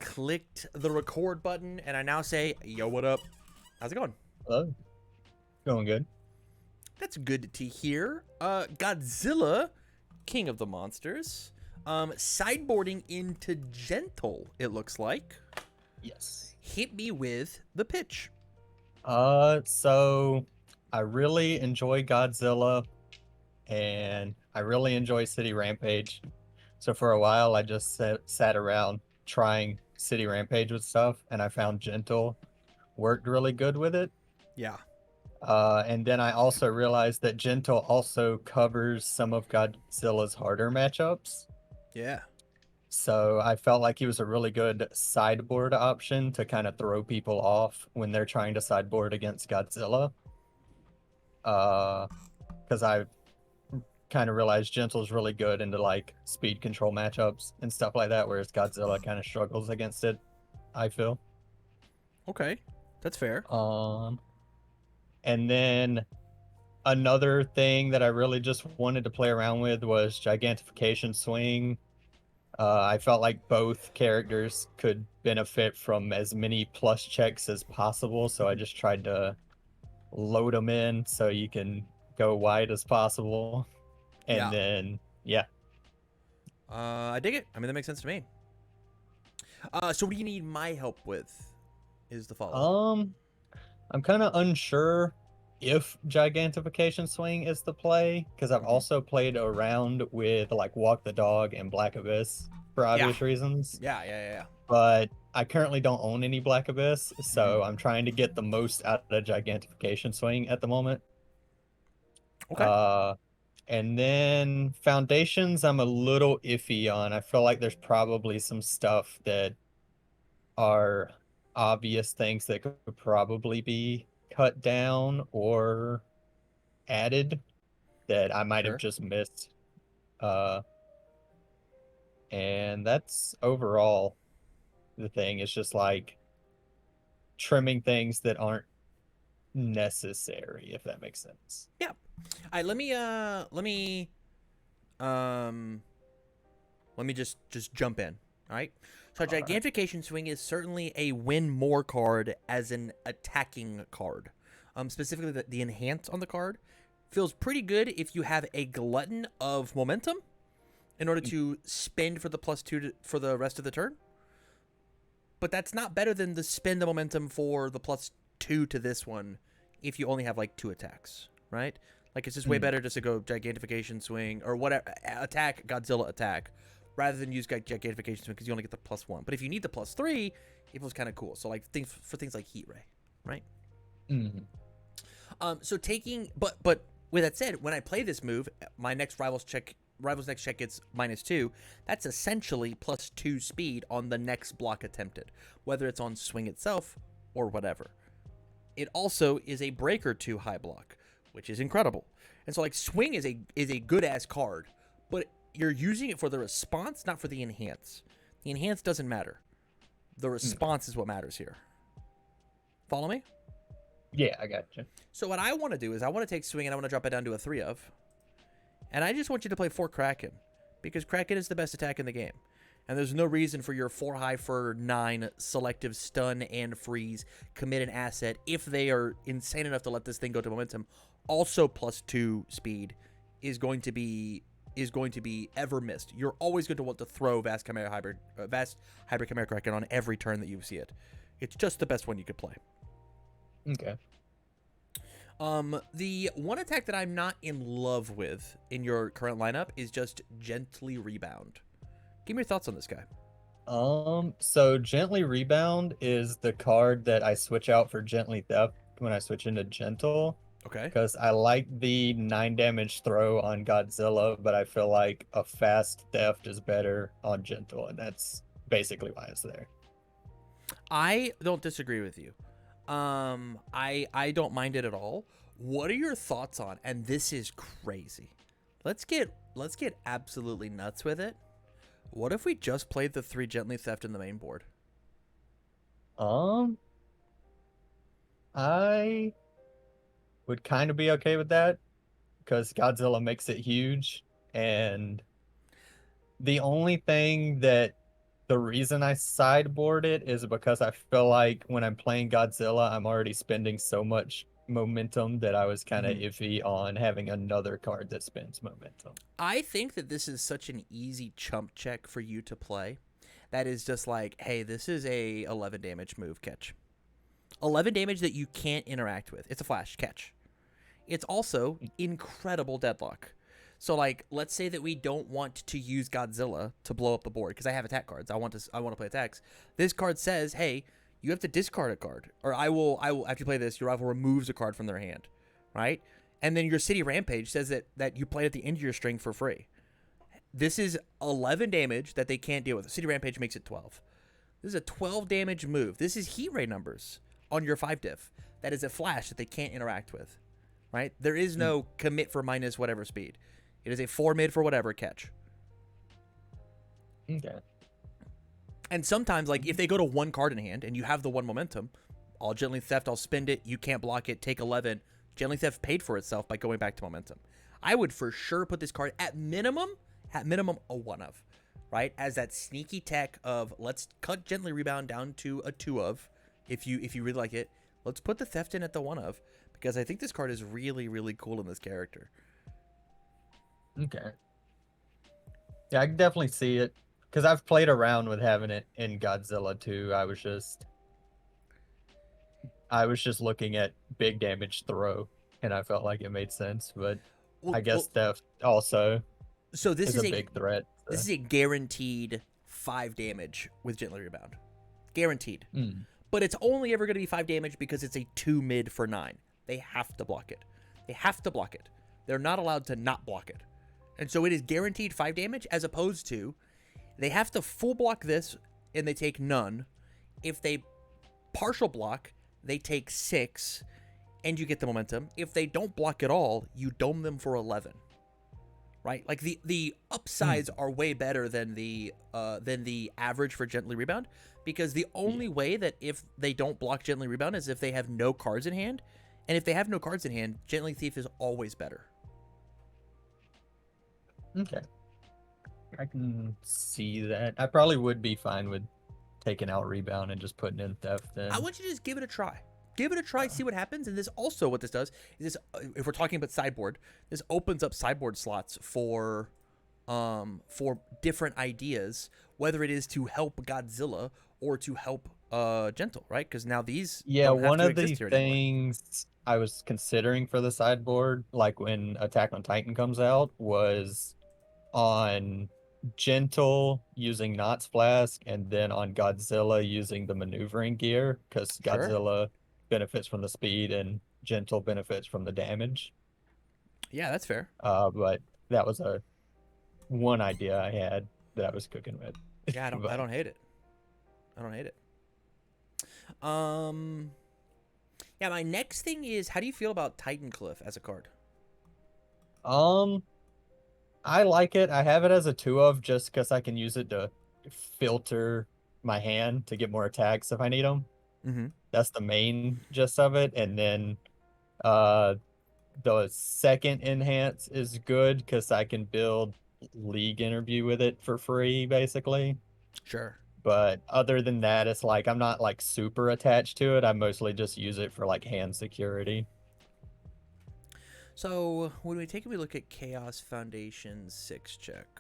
clicked the record button, and I now say, yo, what up? How's it going? Hello. Going good. That's good to hear. Godzilla, king of the monsters, sideboarding into gentle, it looks like. Yes. Hit me with the pitch. So I really enjoy Godzilla and I really enjoy City Rampage. So for a while I just sat around trying City Rampage with stuff and I found Gentle worked really good with it. Yeah. And then I also realized that Gentle also covers some of Godzilla's harder matchups. Yeah. So I felt like he was a really good sideboard option to kind of throw people off when they're trying to sideboard against Godzilla. Because I kind of realized Gentle's really good into like speed control matchups and stuff like that, whereas Godzilla kind of struggles against it, I feel. Okay. That's fair. Um, and then another thing that I really just wanted to play around with was Gigantification Swing. I felt like both characters could benefit from as many plus checks as possible, so I just tried to load them in so you can go wide as possible. And Yeah. then, yeah. I dig it. I mean, that makes sense to me. So what do you need my help with? Is the follow-up. Um, I'm kind of unsure if Gigantification Swing is the play, because I've Mm-hmm. also played around with like Walk the Dog and Black Abyss for Yeah. obvious reasons. Yeah. But I currently don't own any Black Abyss, Mm-hmm. so I'm trying to get the most out of Gigantification Swing at the moment. Okay. Uh, and then Foundations, I'm a little iffy on. I feel like there's probably some stuff that are obvious things that could probably be cut down or added that I might have Sure. just missed. Uh, and that's overall the thing. It's just like trimming things that aren't necessary, if that makes sense. Yeah. All right. Um let me just jump in. All right. So All right. Gigantification Swing is certainly a win more card as an attacking card. Specifically the enhance on the card feels pretty good if you have a glutton of momentum in order to spend for the +2 for the rest of the turn. But that's not better than the spend the momentum for the +2 to this one if you only have like 2 attacks, right? Like it's just way Mm, better just to go Gigantification Swing or whatever attack Godzilla attack rather than use Gigantification Swing because you only get the +1. But if you need the +3, it was kind of cool. So like things like Heat Ray, right? mm, So taking but with that said, when I play this move, my next rival's next check gets -2. That's essentially +2 speed on the next block attempted, whether it's on swing itself or whatever. It also is a breaker 2 high block, which is incredible. And so like swing is a good ass card, but you're using it for the response, not for the enhance. The enhance doesn't matter. The okay. response is what matters here. Follow me? Yeah, I got you. So what I want to do is I want to take swing and I want to drop it down to a 3 of. And I just want you to play 4 Kraken because Kraken is the best attack in the game. And there's no reason for your 4 high for 9 selective stun and freeze, commit an asset if they are insane enough to let this thing go to momentum. Also +2 speed is going to be ever missed. You're always going to want to throw Vast Hybrid Chimera Kraken on every turn that you see it. It's just the best one you could play. Okay. The one attack that I'm not in love with in your current lineup is just Gently Rebound. Give me your thoughts on this guy. So Gently Rebound is the card that I switch out for Gently Theft when I switch into Gentle. Okay. Because I like the 9 damage throw on Godzilla, but I feel like a fast theft is better on Gentle, and that's basically why it's there. I don't disagree with you. I don't mind it at all. What are your thoughts on? And this is crazy. Let's get absolutely nuts with it. What if we just played the 3 Gently Theft in the main board? Um, I would kind of be okay with that because Godzilla makes it huge, and the only thing that The reason I sideboard it is because I feel like when I'm playing Godzilla, I'm already spending so much momentum that I was kind of Mhm. iffy on having another card that spends momentum. I think that this is such an easy chump check for you to play. That is just like, hey, this is a 11 damage move catch. 11 damage that you can't interact with. It's a flash catch. It's also incredible deadlock. So like, let's say that we don't want to use Godzilla to blow up the board because I have attack cards. I want to play attacks. This card says, hey, you have to discard a card, or I will after you play this, your rival removes a card from their hand, right? And then your City Rampage says that you play at the end of your string for free. This is 11 damage that they can't deal with. City Rampage makes it 12. This is a 12 damage move. This is heat ray numbers on your 5 diff. That is a flash that they can't interact with, right? There is no commit for minus whatever speed. It is a 4 mid for whatever catch. Okay. And sometimes, like, if they go to one card in hand and you have the one momentum, I'll Gently Theft, I'll spend it, you can't block it, take 11. Gently Theft paid for itself by going back to momentum. I would for sure put this card at minimum a 1 of, right? As that sneaky tech of, let's cut Gently Rebound down to a 2 of, if you really like it. Let's put the Theft in at the 1 of, because I think this card is really, really cool in this character. Okay. Yeah, I can definitely see it because I've played around with having it in Godzilla too. I was just looking at big damage throw, and I felt like it made sense. But I guess theft also So this is is a a big threat. this is a guaranteed 5 damage with Gently Rebound. Guaranteed. But it's only ever going to be 5 damage because it's a 2 mid for 9. They have to block it. They have to block it. They're not allowed to not block it. And so it is guaranteed 5 damage, as opposed to they have to full block this and they take none. If they partial block, they take 6 and you get the momentum. If they don't block at all, you dome them for 11. Right? Like the upsides are way better than the average for Gently Rebound, because the only way that if they don't block Gently Rebound is if they have no cards in hand. And if they have no cards in hand, Gently Thief is always better. Okay. I can see that. I probably would be fine with taking out rebound and just putting in theft then. I want you to just give it a try. Give it a try, see what happens. And this also, what this does is this, if we're talking about sideboard, this opens up sideboard slots for different ideas, whether it is to help Godzilla or to help Gentle, right? Because now these don't have One to of the exist here anymore. things I was considering for the sideboard, like when Attack on Titan comes out, was on Gentle using Knots Flask, and then on Godzilla using the maneuvering gear, because Sure. Godzilla benefits from the speed and Gentle benefits from the damage. Yeah, that's fair. But that was one idea I had that I was cooking with. Yeah, I But don't hate it. I don't hate it. Yeah, my next thing is, how do you feel about Titan Cliff as a card? I like it. I have it as a 2 of just because I can use it to filter my hand to get more attacks if I need them. Mm-hmm. That's the main gist of it. And then uh the second enhance is good because I can build League Interview with it for free, basically. Sure. But other than that, it's like I'm not like super attached to it. I mostly just use it for like hand security. So when we take a look at Chaos Foundation 6 check,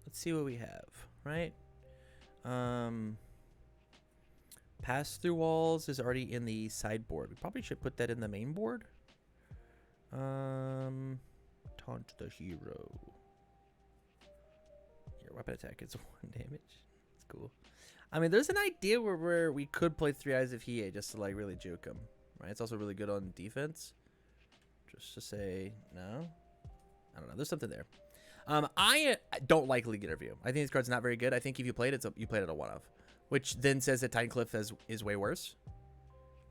let's see what we have, right? Pass through walls is already in the sideboard. We probably should put that in the main board. Taunt the hero. Your weapon attack is 1 damage. That's cool. I mean, there's an idea where we could play 3 Eyes of Hiei just to like really juke him, right? It's also really good on defense. Just to say no. I don't know. There's something there. I don't like League Interview. I think this card's not very good. I think if you played it, you played it a 1 of, which then says that Titan Cliff is way worse,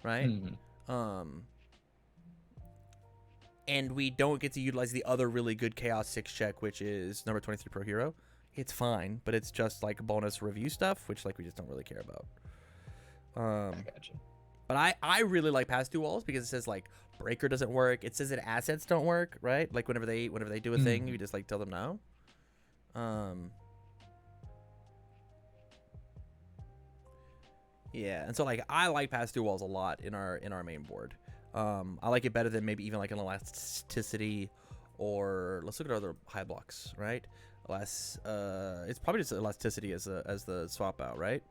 right? And we don't get to utilize the other really good Chaos 6 check, which is number 23 Pro Hero. It's fine, but it's just like bonus review stuff, which like we just don't really care about. I gotcha. But I really like Pass Through Walls because it says like Breaker doesn't work. It says that assets don't work, right? Like whenever they do a thing, you just like tell them no. Yeah, and so like I like pass through walls a lot in our main board. I like it better than maybe even like an elasticity, or let's look at other high blocks, right? It's probably just elasticity as the swap out, right?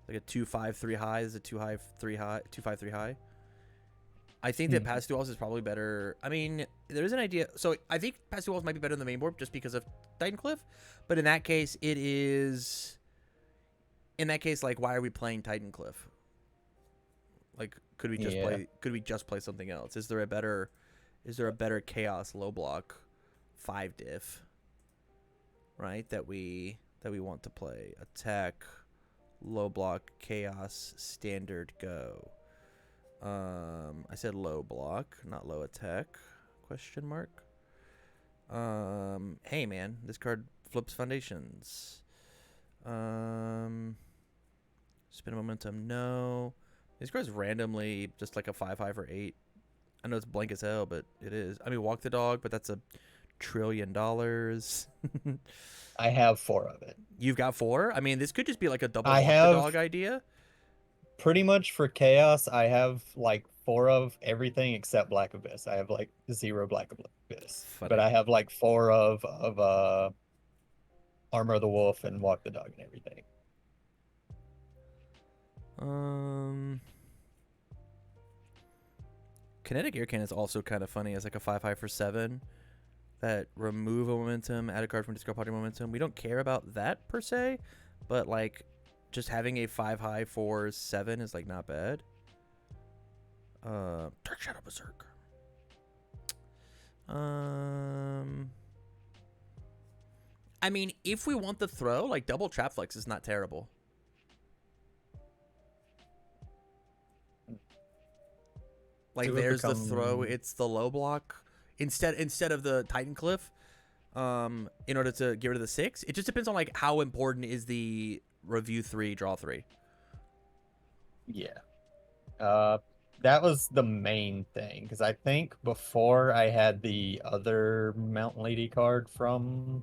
Like a 2-5-3 high is a 2-5-3 high, 2-5-3 high. I think that pass through walls is probably better. I mean, there is an idea. So I think pass through walls might be better than the main board just because of Titan Cliff, but in that case, it is. In that case, like, why are we playing Titan Cliff? Like, could we just play? Could we just play something else? Is there a better chaos low block 5 diff? Right, that we want to play. Attack, low block, chaos, standard, go. I said low block, not low attack. Question mark. Hey man, this card flips foundations. Spin momentum, no. These cards randomly just like a 5-5 or 8. I know it's blank as hell, but it is. I mean, walk the dog, but that's $1 trillion. I have 4 of it. You've got 4? I mean, this could just be like a double I walk have, the dog idea. Pretty much for chaos, I have like 4 of everything except Black Abyss. I have like 0 Black Abyss. Funny. But I have like 4 of Armor of the Wolf and Walk the Dog and everything. Kinetic Air Cannon is also kind of funny as like a 5-5 for 7 that remove a momentum, add a card from discard party momentum. We don't care about that per se, but like just having a 5 high for 7 is like not bad. Dark Shadow Berserk. I mean, if we want the throw, like double Trap Flex is not terrible. Like there's the throw, it's the low block instead of the Titan Cliff. In order to get rid of the 6, it just depends on like how important is the review 3, draw 3. Yeah. That was the main thing, because I think before I had the other Mountain Lady card from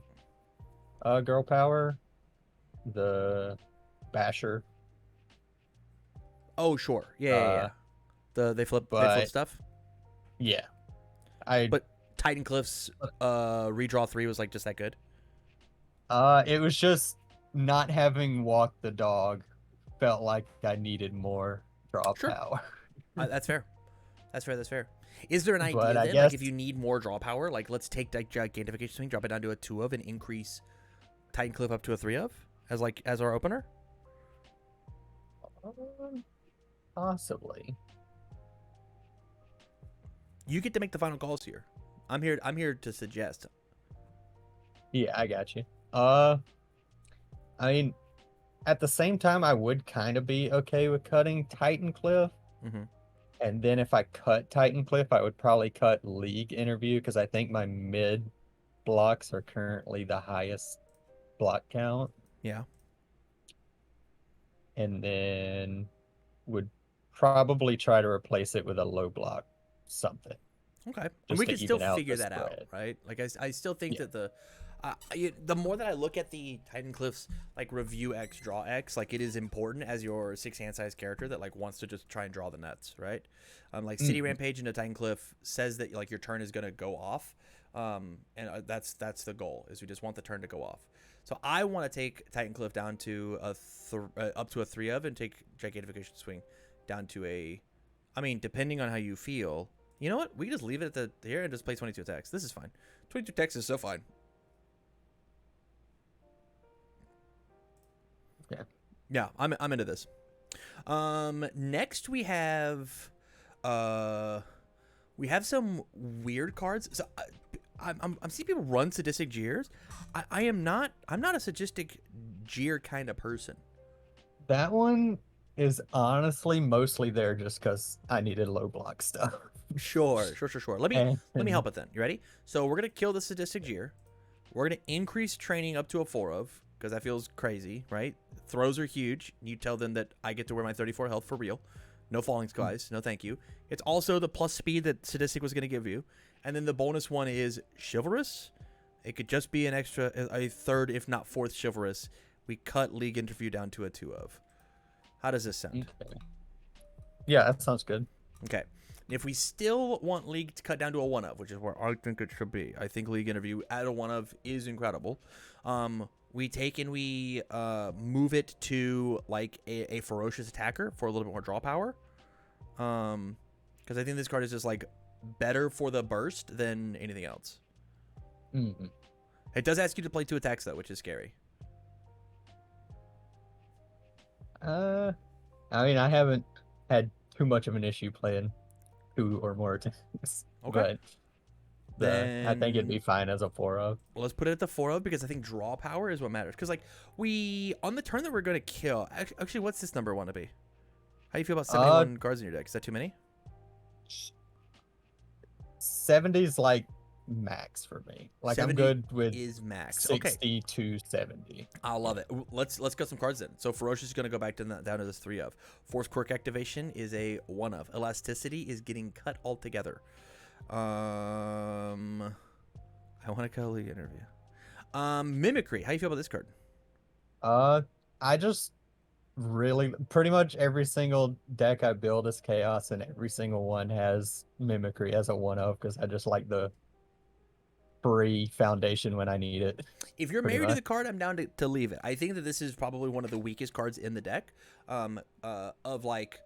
Girl Power, the Basher. Oh sure, yeah. They flip stuff. Yeah, but Titan Cliff's redraw 3 was like just that good. It was just not having Walk the Dog felt like I needed more draw power. That's fair. That's fair. Is there an idea But then, I guess, like if you need more draw power, like let's take like Gigantification Swing, drop it down to a 2 of, and increase Titan Cliff up to a 3 of as our opener? Possibly. You get to make the final calls here. I'm here to suggest. Yeah, I got you. I mean, at the same time, I would kind of be okay with cutting Titan Cliff. Mm-hmm. And then if I cut Titan Cliff, I would probably cut League Interview, because I think my mid blocks are currently the highest block count. Yeah. And then would probably try to replace it with a low block something. Okay. And we can still figure that out, right? Like I still think that the more that I look at the Titan Cliff's like review X, draw X, like it is important as your 6 hand size character that like wants to just try and draw the nuts, right? Like City Rampage into Titan Cliff says that like your turn is gonna go off, and that's the goal, is we just want the turn to go off. So I want to take Titan Cliff down to up to a 3 of, and take Gigantification Swing down to a, I mean, depending on how you feel. You know what? We can just leave it at here and just play 22 attacks. This is fine. 22 attacks is so fine. Yeah, I'm into this. Next we have some weird cards. So I'm seeing people run Sadistic Jeers. I'm not a Sadistic Jeer kind of person. That one is honestly mostly there just because I needed low block stuff. Sure. Let me help it then. You ready? So we're gonna kill the Sadistic Jeer. We're gonna increase training up to a 4 of, because that feels crazy, right? Throws are huge. You tell them that I get to wear my 34 health for real. No falling skies. No thank you. It's also the plus speed that Sadistic was going to give you. And then the bonus one is Chivalrous. It could just be an extra, a 3rd, if not 4th Chivalrous. We cut League Interview down to a 2 of. How does this sound? Okay. Yeah, that sounds good. Okay. If we still want League to cut down to a 1 of, which is where I think it should be, I think League Interview at a 1 of is incredible. We take and we move it to like a ferocious attacker for a little bit more draw power. Because I think this card is just like better for the burst than anything else. Mm-hmm. It does ask you to play 2 attacks though, which is scary. I mean, I haven't had too much of an issue playing 2 or more attacks. Okay. But I think it'd be fine as a 4 of. Well, let's put it at the 4 of because I think draw power is what matters. Because like on the turn that we're going to kill, actually, what's this number want to be? How do you feel about 71 cards in your deck? Is that too many? 70's like max for me. Like I'm good with is max. 60 to 70. I love it. Let's get some cards in. So Ferocious is going to go back to down to this 3 of. Force Quirk Activation is a 1 of. Elasticity is getting cut altogether. I want to call League Interview. Mimicry. How do you feel about this card? I just really pretty much every single deck I build is chaos, and every single one has Mimicry as a 1 of because I just like the free foundation when I need it. If you're married to the card, I'm down to leave it. I think that this is probably one of the weakest cards in the deck. Of like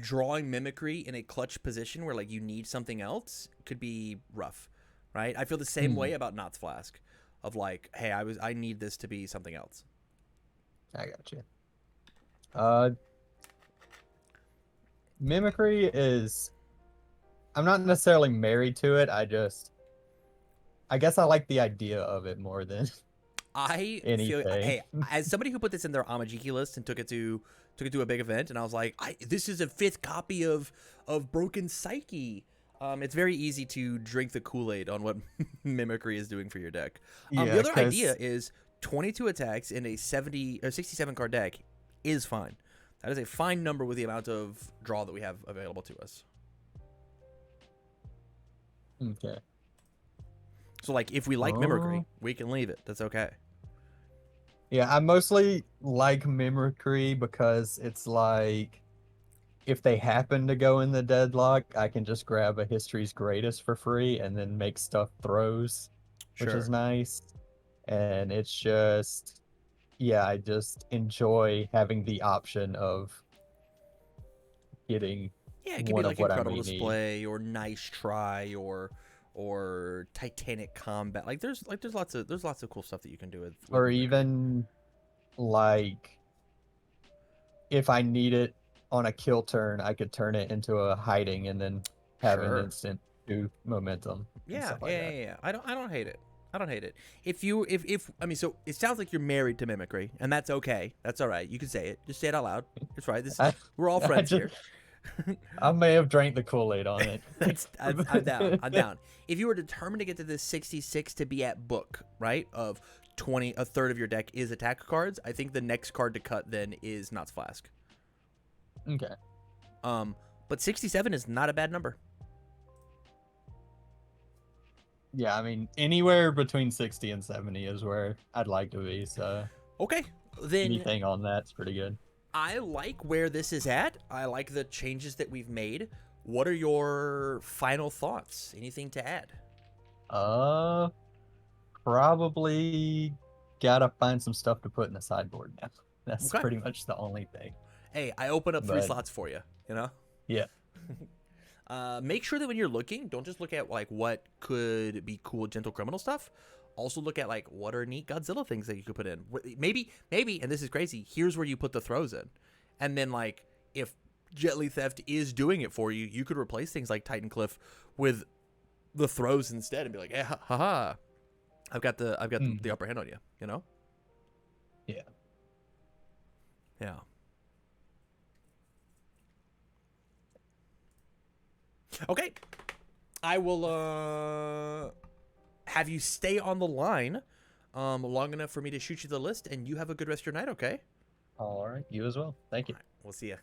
drawing Mimicry in a clutch position where like you need something else could be rough, right? I feel the same way about Knott's Flask, of like, hey, I need this to be something else. I got you. Mimicry is, I'm not necessarily married to it. I guess I like the idea of it more than anything. Feel, hey, as somebody who put this in their Amajiki list and took it to a big event, and I was like, this is a 5th copy of Broken Psyche. It's very easy to drink the Kool-Aid on what Mimicry is doing for your deck. The other idea is 22 attacks in a 70 or 67 card deck is fine. That is a fine number with the amount of draw that we have available to us. Okay. So, like, if we like Mimicry, we can leave it. That's okay. Yeah, I mostly like Mimicry because it's like, if they happen to go in the deadlock, I can just grab a History's Greatest for free and then make stuff throws, which is nice. And it's just, yeah, I just enjoy having the option of getting it could be like Incredible Display or Nice Try or Titanic Combat. Like there's lots of cool stuff that you can do with or even like if I need it on a kill turn, I could turn it into a hiding and then have an instant do momentum. Yeah. I don't hate it. I don't hate it. I mean, so it sounds like you're married to Mimicry, and that's okay. That's all right. You can say it. Just say it out loud. It's right. We're all friends here. I may have drank the Kool-Aid on it. I'm down. I'm down. If you were determined to get to this 66 to be at book, right, of 20, a third of your deck is attack cards, I think the next card to cut then is Knott's Flask. Okay. But 67 is not a bad number. Yeah, I mean, anywhere between 60 and 70 is where I'd like to be, so... Okay, then... anything on that's pretty good. I like where this is at. I like the changes that we've made. What are your final thoughts? Anything to add? Probably gotta find some stuff to put in the sideboard now. That's pretty much the only thing. Hey, I open up 3 slots for you, you know? Yeah. Make sure that when you're looking, don't just look at like what could be cool gentle criminal stuff. Also look at like what are neat Godzilla things that you could put in. Maybe, and this is crazy, here's where you put the throws in. And then like if Gently Theft is doing it for you, you could replace things like Titan Cliff with the throws instead and be like, yeah, haha. I've got the upper hand on you, you know? Yeah. Yeah. Okay. I will have you stay on the line long enough for me to shoot you the list, and you have a good rest of your night, okay? All right. You as well. Thank you. All right, we'll see you.